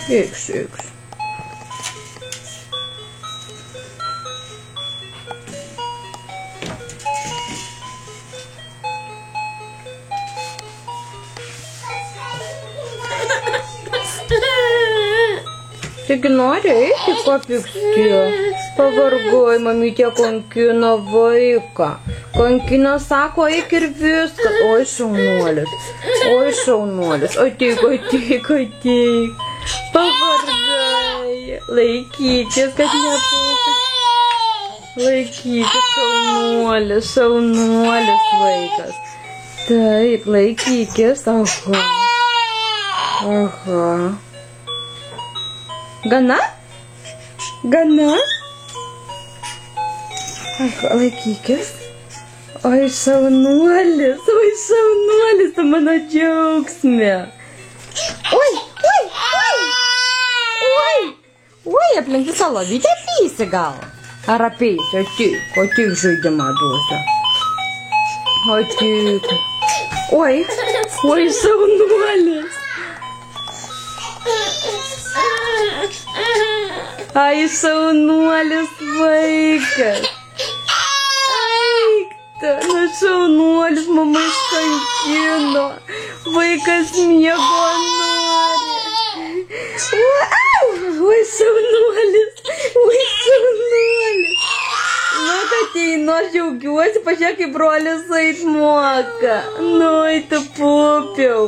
Yks. Taigi nori eiti papyksti. Pavargoj, mamytė kankina vaiką. Kankina, sako, eik ir viskas. Oi, šaunuolis. Ateik. Pavargai. Laikykis, kad nepūkis. Laikykis, šaunuolis vaikas. Taip, laikykis. Aha. Gana? Laikykis. Oi, šaunuolis, tu mano džiaugsme. Oi, aplink visą lovytę apeisi gal? Ar apeisi? Ateik žaidimą duosiu. Ateik. Oi, šaunuolis. Ai, šaunuolis vaikas. Eik, šaunuolis, mama iškankino. Vaikas miego nori. Oi, šaunuolis. Nu, kad ateinu, aš džiaugiuosi, pažiūrėk, kaip brolis ait moka. Nu, tu pupiau.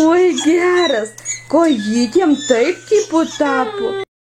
Oi, geras. Kojytėm taip kipu tapo.